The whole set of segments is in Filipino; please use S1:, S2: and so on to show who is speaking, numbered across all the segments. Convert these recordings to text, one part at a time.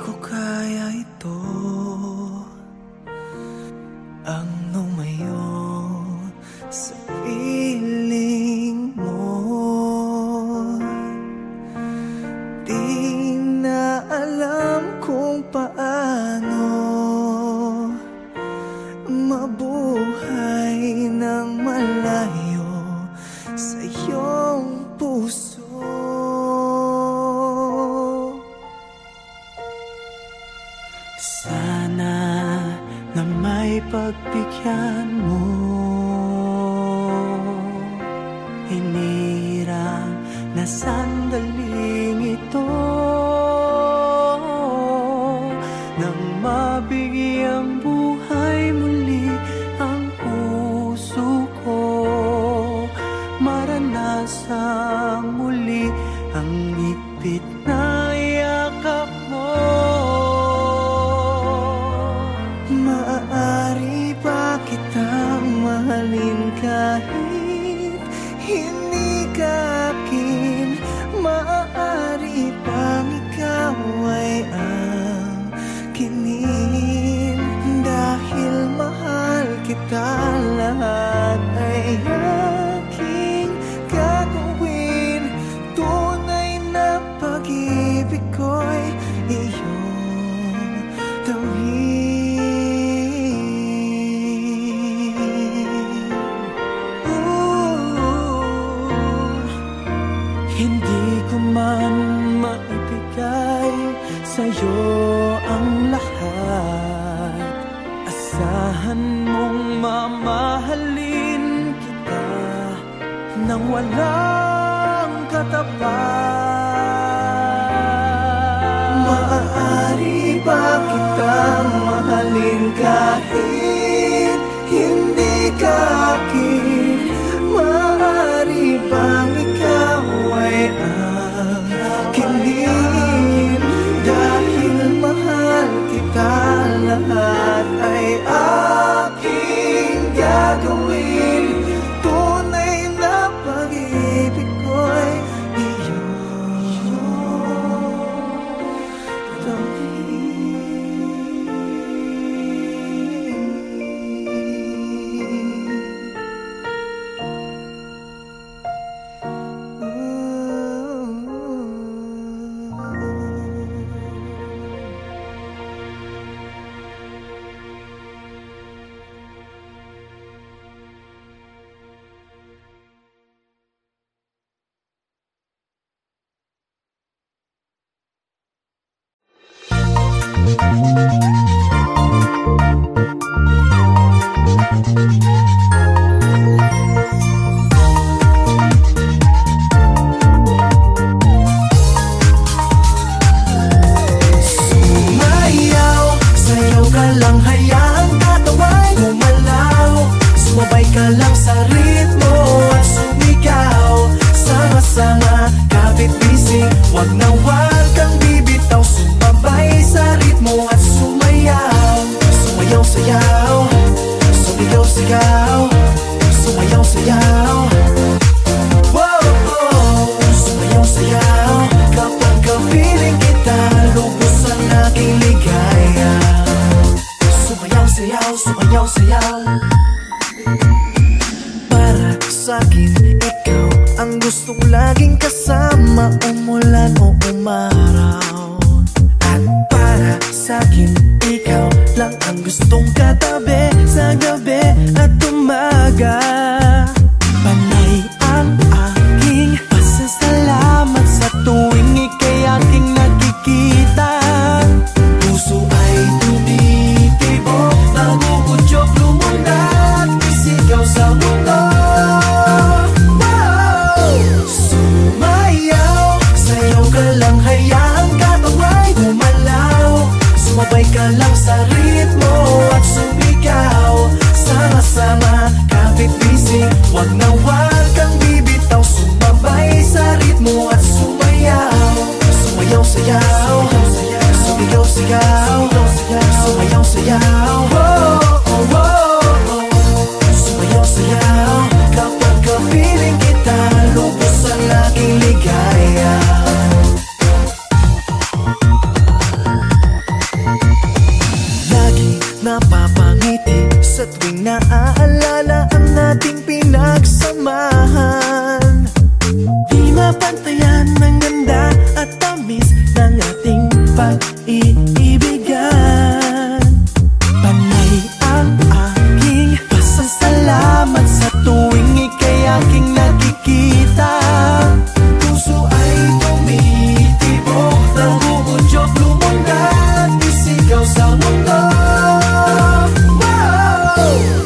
S1: ko kaya ito, ang lumayo sa piling mo. Di na alam kung paano mabuhay ng malayo sa iyong puso. Sana na may pagbigyan mo, hinirang na sandaling ito, nang mabigyang buhay muli ang puso ko, maranasang muli ang higpit na yakap mo. Maaari ba kitang mahalin kahit hindi ka akin? Maaari bang ikaw ay ang kinin? Dahil mahal kita, lahat ay aking gagawin. Tunay na pag-ibig ko'y iyong tawin. Hindi ko man maibigay sa'yo ang lahat, asahan mong mamahalin kita nang walang katapat. Maaari ba kitang mahalin kahit hindi ka akin? Maaari bang ikaw ay ang kinin? Dahil mahal kita, lahat ay aking gagawin. Tunay na pag-ibig ko'y iyong sayaw. Para sa'kin, ikaw ang gustong laging kasama, umulan o umaraw. At para sa'kin, ikaw lang ang gustong katabi sa gabi at umaga. Panay ang aking pasasalamat sa tuwing ika'y aking nakikita. Puso ay tumitibok, nagugudyok, lumundag, isigaw sa mundo. Sumayaw, sayaw ka lang, hayaan kataway gumalaw. Sumabay ka lang sa ritmo at sumigaw. Sama-sama, kapit-bisig, wag na wag kang bibitaw. Sumabay sa ritmo at sumayaw. Sumayaw-sayaw, sumigaw-sigaw, sumayaw-sayaw. Sumayaw-sayaw, kapag kapiling kita, lubos ang aking ligaya. iibigan. Panay ang aking pasasalamat sa tuwing ika'y aking nakikita. Puso ay tumitibok, nagugudyok, lumundag, isigaw sa mundo.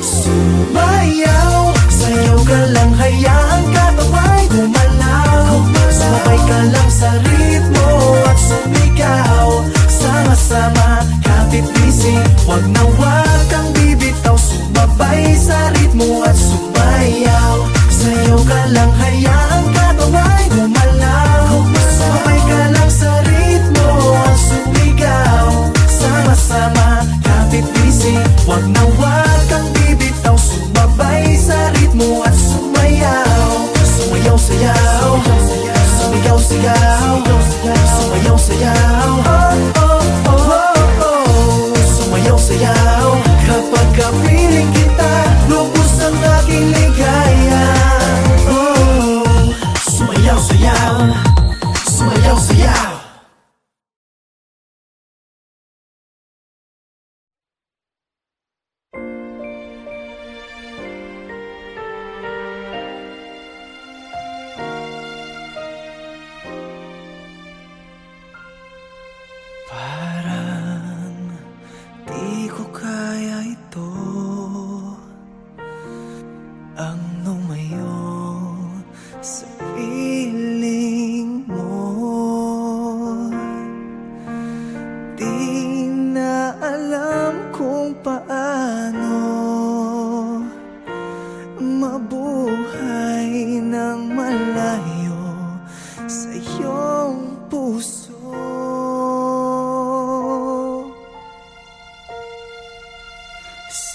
S1: Sumayaw, sayaw ka lang, hayaan katawan gumalaw. Sumabay ka lang sa ritmo at sumigaw. Sama-sama, kapit-bisig, wag na wag kang bibitaw. Sumabay sa ritmo at sumayaw. Sayaw ka lang, hayaan katawan gumalaw. Sumabay ka lang sa ritmo at sumigaw. Sama-sama, kapit-bisig, wag na wag kang bibitaw. Sumabay sa ritmo at sumayaw. Sumayaw-sayaw, sumigaw-sigaw, sumayaw-sayaw. Oh, oh, oh, oh, oh. Sumayaw-sayaw, kapag kapiling kita, lubos ang aking ligaya. Oh, sumayaw-sayaw, sumayaw-sayaw. Parang di ko kaya ito, ang lumayo sa piling mo. Di na alam kung paano mabuhay ng malayo sa iyong puso.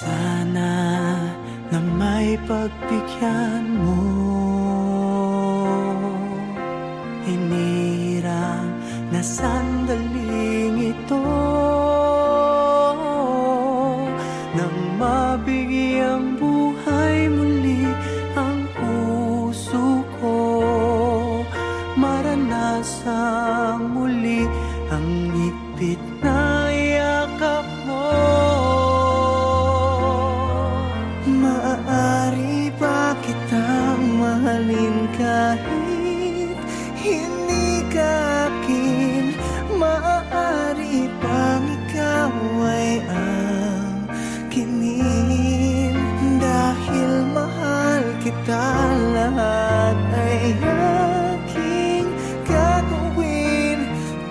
S1: Sana na may pagbigyan mo, hinirang na sandaling ito, nang mabigyang buhay muli ang puso ko, maranasang muli ang higpit na yakap mo. Maaari ba kitang mahalin kahit hindi ka akin? Maaari bang ikaw ay ang kinin? Dahil mahal kita, lahat ay aking gagawin.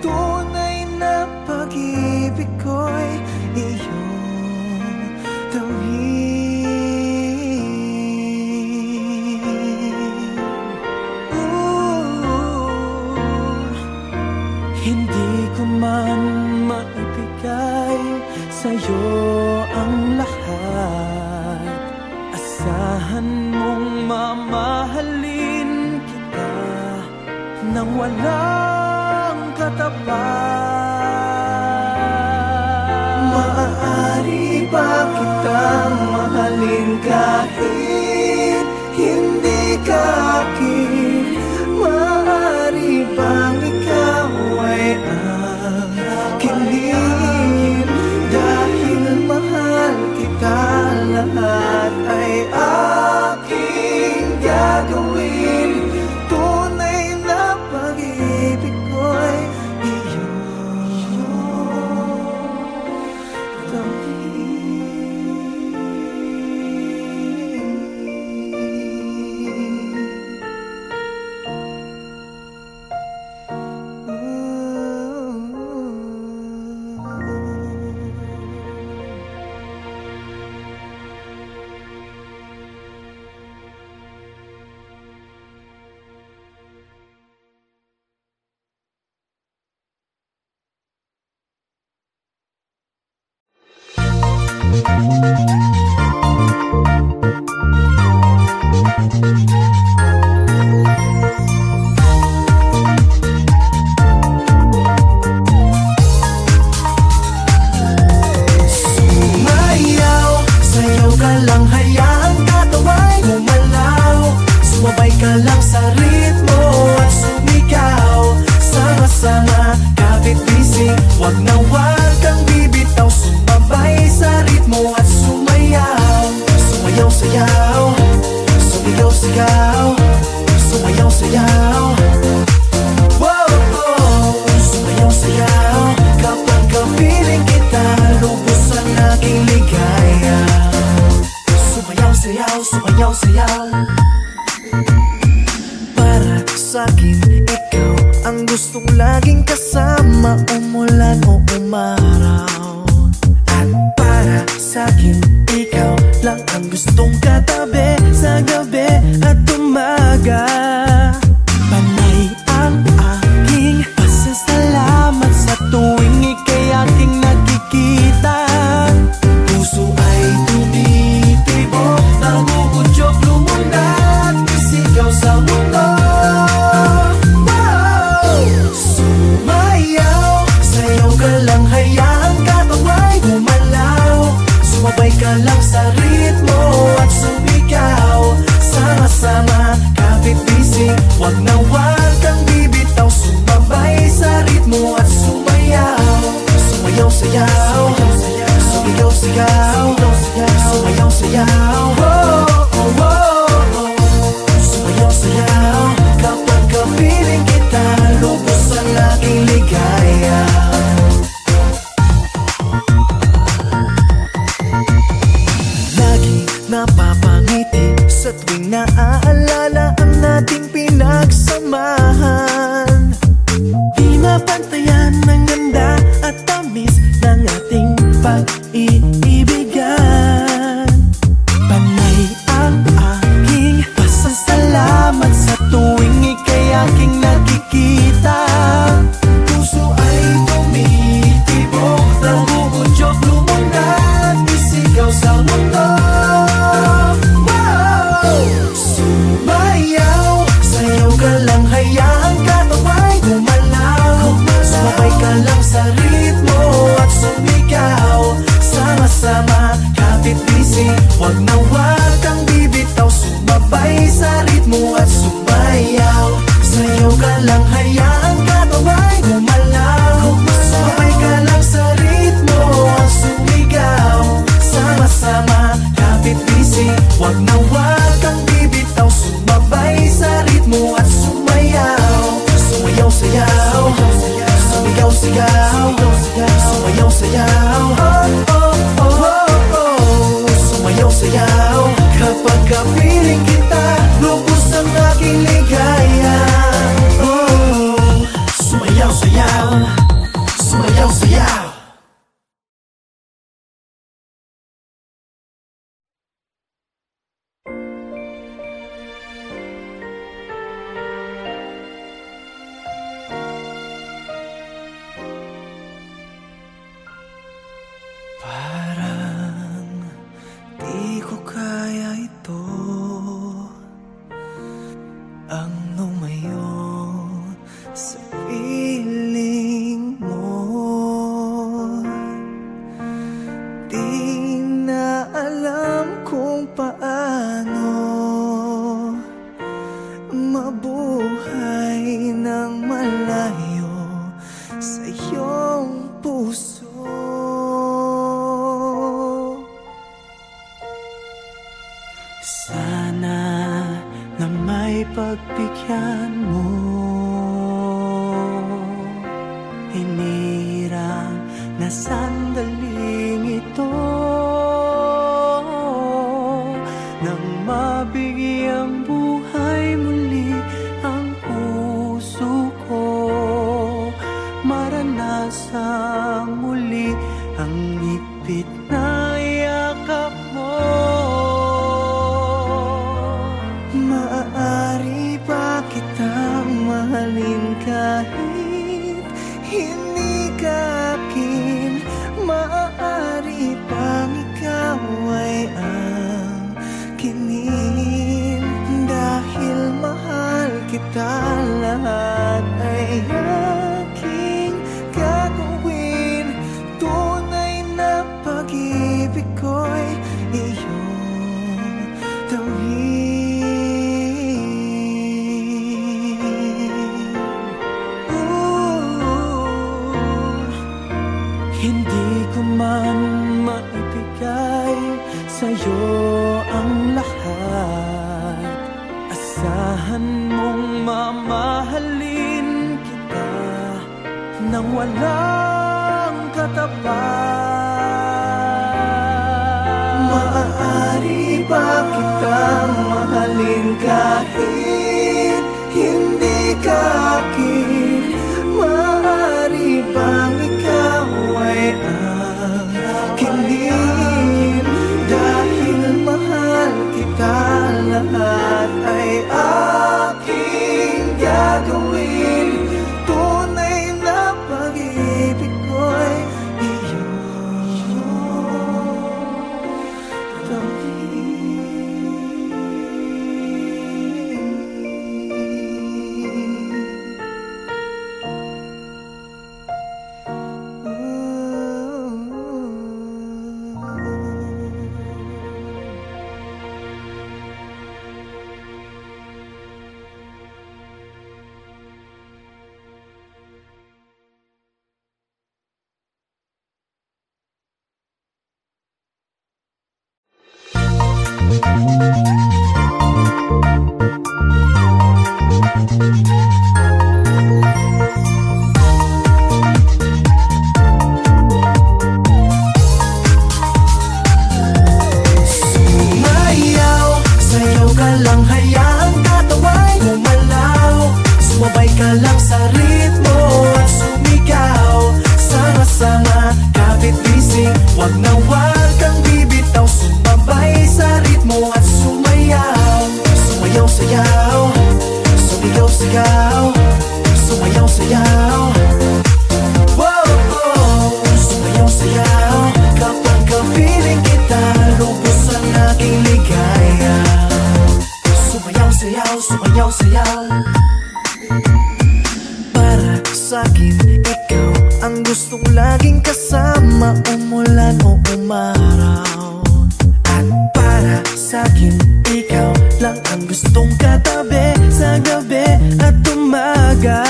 S1: Tunay na pag-ibig ko'y iyong tawid. Hindi ko man maibigay sa'yo ang lahat. Asahan mong mamahalin kita nang walang katapat. Maaari ba kitang mahalin kahit hindi ka akin? Maaari bang ikaw ay akinin? Dahil mahal kita, lahat ay aking gagawin. Tunay na pag-ibig ko'y iyong tawid. lang, hayaang katawan gumalaw. Sumabay ka lang sa ritmo at sumigaw. Sama-sama, kapit-bisig, wag na wag kang bibitaw. Sumabay sa ritmo at sumayaw. Sumayaw-sayaw, sumigaw-sigaw, sumayaw-sayaw. Sumayaw-sayaw, kapag kapiling kita, lubos ang aking ligaya. Lagi napapangiti sa tuwing naaalala ang nating pinagsamahan. Di mapantayan ng ganda at tamis ng ating pag-iibigan. Panay ang aking pasasalamat sa tuwing ika'y aking nakikita. Puso ay tumitibok, nagugudyok, lumunod, isigaw sa mundo. Sumayaw, sayaw ka lang, hayaang katawan gumalaw. Sumabay ka lang sa ritmo at sumigaw. Sama-sama, kapit-bisig, wag na wag kang bibitaw. Sumabay sa ritmo at sumayaw. Sayaw ka lang, hayaang katawan gumalaw. Sumabay ka lang sa ritmo at sumigaw. Sama-sama, kapit-bisig, wag na wag kang bibitaw. Sumabay sa ritmo at sumayaw. Sumayaw-sayaw, sumigaw-sigaw, sumayaw-sayaw. Sumayaw-sayaw, kapag kapiling kita, lubos ang aking ligaya. Sumayaw-sayaw, sumayaw-sayaw. Parang di ko kaya ito, ang lumayo sa piling mo. Di na alam kung paano mabuhay ng malayo sa iyong puso. Sana na may pagbigyan mo, hinirang na sandaling ito, nang mabigyang buhay muli ang puso ko. Maranasang muli ang higpit na yakap mo. Maaari ba kitang mahalin kahit hindi ka akin? Maaari bang ikaw ay ang kinin? Dahil mahal kita, lahat ay aking gagawin. Tunay na pag-ibig ko'y iyong tawin. Hindi ko man maibigay sa'yo ang lahat. Asahan mong mamahalin kita nang walang katapat. Maaari ba kitang mahalin kahit hindi ka akin? Maaari bang ikaw ay ang kinin? Dahil mahal kita, lahat ay aking gagawin. Tunay na pag-ibig ko'y iyong tawin. sama-sama, kapit-bisig. Wag na wag kang bibitaw, sumabay sa ritmo at sumayaw. Sumayaw-sayaw, sumigaw-sigaw, sumayaw-sayaw. Wow, oh, sumayaw-sayaw. Kapag kapiling kita, lubos ang aking ligaya. Sumayaw-sayaw, sumayaw-sayaw. Para sa'kin, ikaw ang gustong laging kasama, umulan o umaraw. At para sa'kin, ikaw lang ang gustong katabi sa gabi at umaga.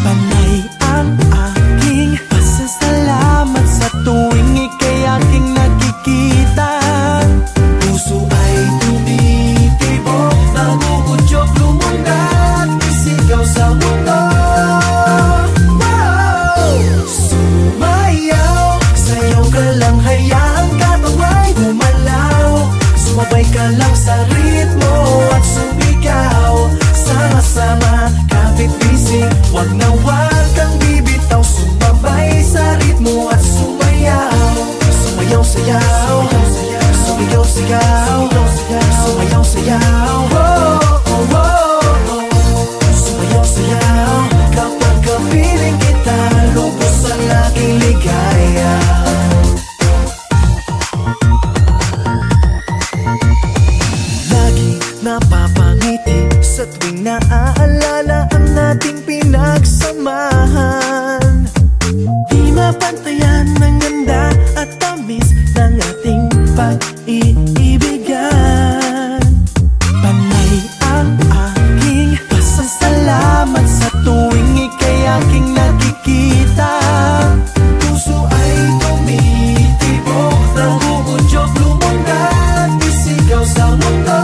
S1: Panay ang aking pasasalamat sa tuwing ika'y aking nakikita. Puso ay tumitibok, nagugudyok, lumundag, isigaw sa mundo. Wow! Sumayaw, sayaw ka lang, hayaan katawan gumalaw. Sumabay ka lang sa ritmo at sumigaw. Sama-sama, kapit-bisig. Wag na wag kang bibitaw, sumabay sa ritmo at sumayaw. Sumayaw-sayaw, sumigaw-sigaw, sumayaw-sayaw. Oh, oh, oh. Sumayaw-sayaw. Kapag kapiling kita, lubos ang aking ligaya. Lagi napapangiti sa tuwing naaalala ang ating pinagsamahan. Di mapantayan ng ganda at tamis ng ating pag-iibigan. Panay ang aking pasasalamat sa tuwing ika'y aking nakikita. Puso ay tumitibok, nagugudyok, lumundag, isigaw sa mundo.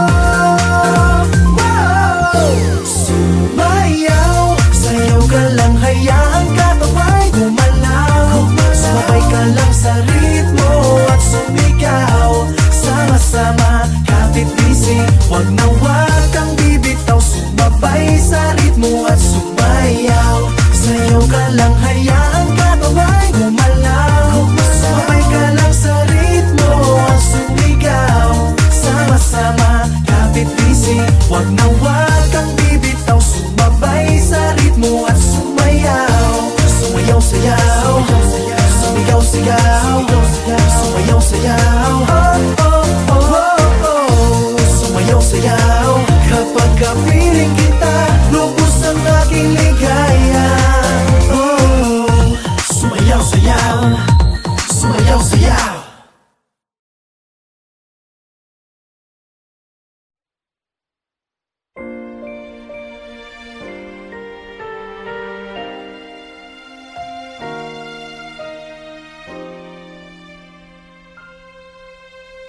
S1: Wow! Sumayaw, sayaw ka lang, hayaan katawan gumalaw. Sumabay ka lang sa ritmo at sumigaw. Sama-sama, kapit-bisig. Wag na wag kang bibitaw, sumabay sa ritmo at sumayaw. Sayaw ka lang, hayaan katawan gumalaw. Sumabay ka lang sa ritmo at sumigaw. Sama-sama, kapit-bisig. Wag na wag kang bibitaw, sumabay sa ritmo at sumayaw. Sumayaw-sayaw, sumigaw-sigaw, sumayaw-sayaw. Oh, oh, oh, oh, oh. Sumayaw-sayaw. Kapag kapiling kita, lubos ang aking ligaya. Oh, sumayaw-sayaw, sumayaw-sayaw.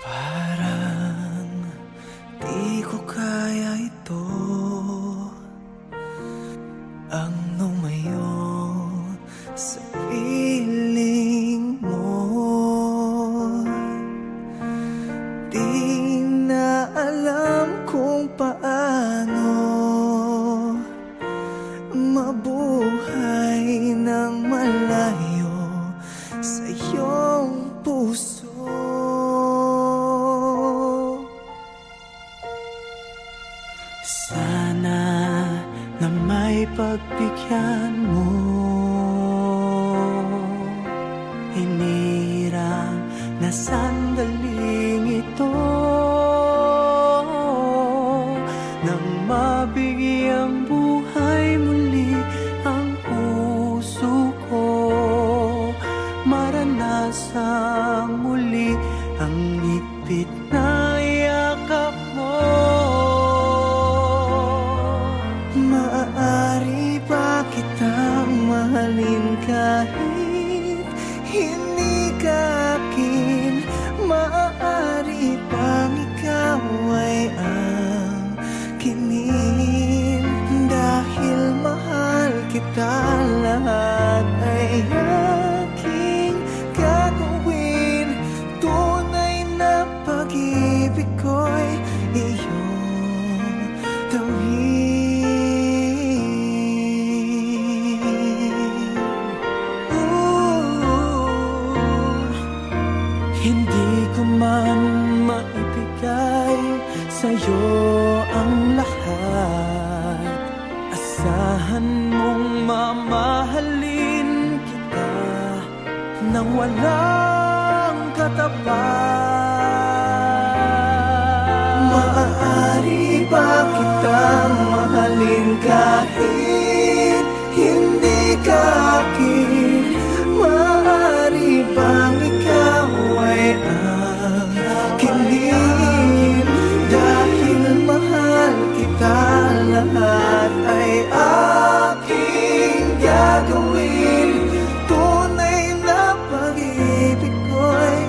S1: Parang di ko kaya ito, ang lumayo sa piling mo. Di na alam kung paano mabuhay ng malayo sa iyong puso. Sana na may pagbigyan mo, hinirang na sandaling ito, nang mabigyang buhay muli ang puso ko, maranasang muli ang higpit na yakap mo. Maaari ba kitang mahalin kahit hindi ka akin? Maaari bang ikaw ay ang kinin? Dahil mahal kita, lahat ay aking gagawin. Tunay na pag-ibig sa'yo ang lahat. Asahan mong mamahalin kita nang walang katapat. Maaari ba kitang mahalin kahit hindi ka akin? Maaari bang ikaw ay akin din? Dahil mahal kita, lahat ay aking gagawin. Tunay na pag-ibig ko'y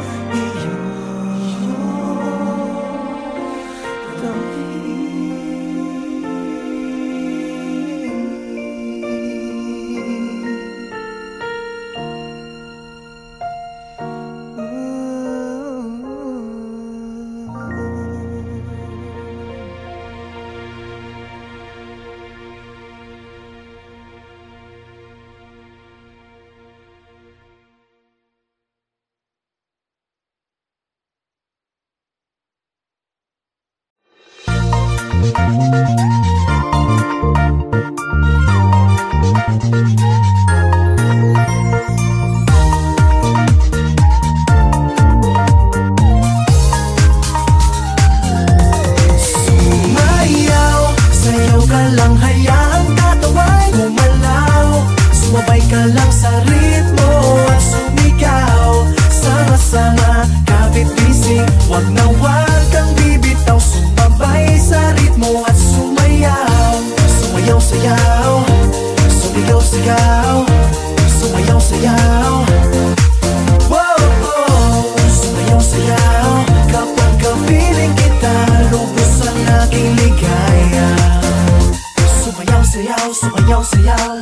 S1: iyong sayaw.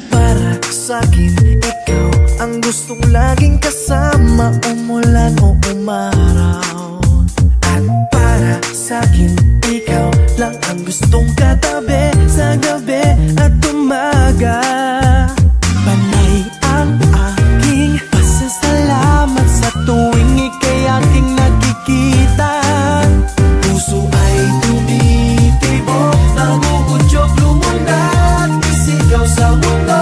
S1: Para sa'kin, ikaw ang gustong laging kasama, umulan o umaraw. At para sa'kin, ikaw lang ang gustong katabi sa gabi at umaga. Panay ang aking pasasalamat sa tuwing ika'y aking nakikita. Puso ay tumitibok, nagugudyok, lumundag, isigaw sa mundo.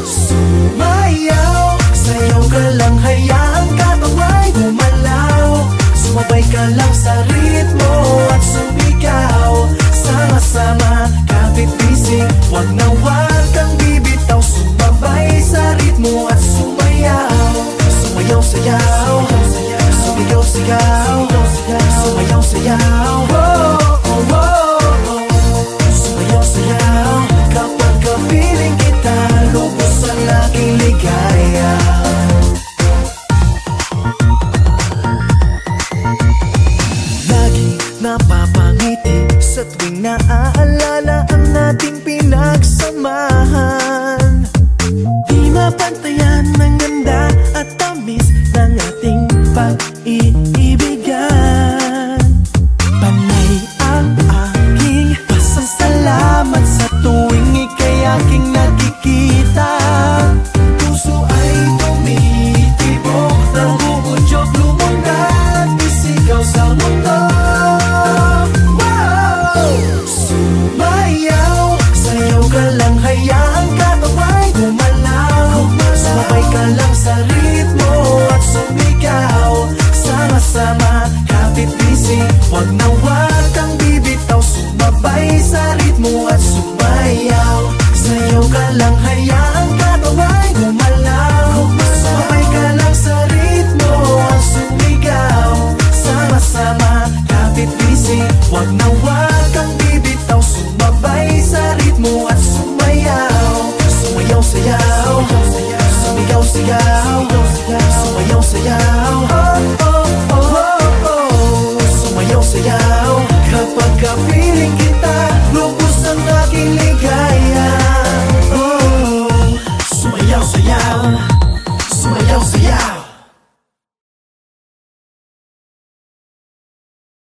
S1: Sumayaw, sayaw ka lang, hayaan katawan gumalaw. Sumabay ka lang sa ritmo at sumigaw. Sama-sama, kapit-bisig, wag na wag kang bibitaw. Sumabay sa ritmo at sumayaw. Sumayaw, sayaw, sumigaw, sigaw. Sumayaw, sayaw, oh, oh, oh. Sumayaw, sayaw, kapag kapiling kita, lubos ang aking ligaya. Lagi napapangiti sa tuwing naaalala ang ating pinagsamahan. Di mapantayan ng ganda at tamis ng ating pag-iibigan. Panay ang aking pasasalamat sa tuwing ika'y aking nakikita. Puso ay tumitibok, nagugudyok, lumundag, isigaw sa mundo. Sumayaw, sayaw ka lang, hayaan katawan gumalaw. Sumabay ka lang sa ritmo at sumigaw. Sama-sama, kapit-bisig, wag na wag kang bibitaw. Sumabay sa ritmo at sumayaw. Sayaw ka lang, hayaan katawan gumalaw. Sumabay ka lang sa ritmo at sumigaw. Sama-sama, kapit-bisig, wag na wag kang bibitaw. Sumabay sa ritmo at sumayaw. Sumayaw, sayaw, sumigaw, sigaw. Sumayaw, sayaw, oh, oh, oh, oh. Sumayaw, sayaw, kapag kapiling kita, lubos ang aking ligaya. Oh, sumayaw, sayaw, sumayaw, sayaw.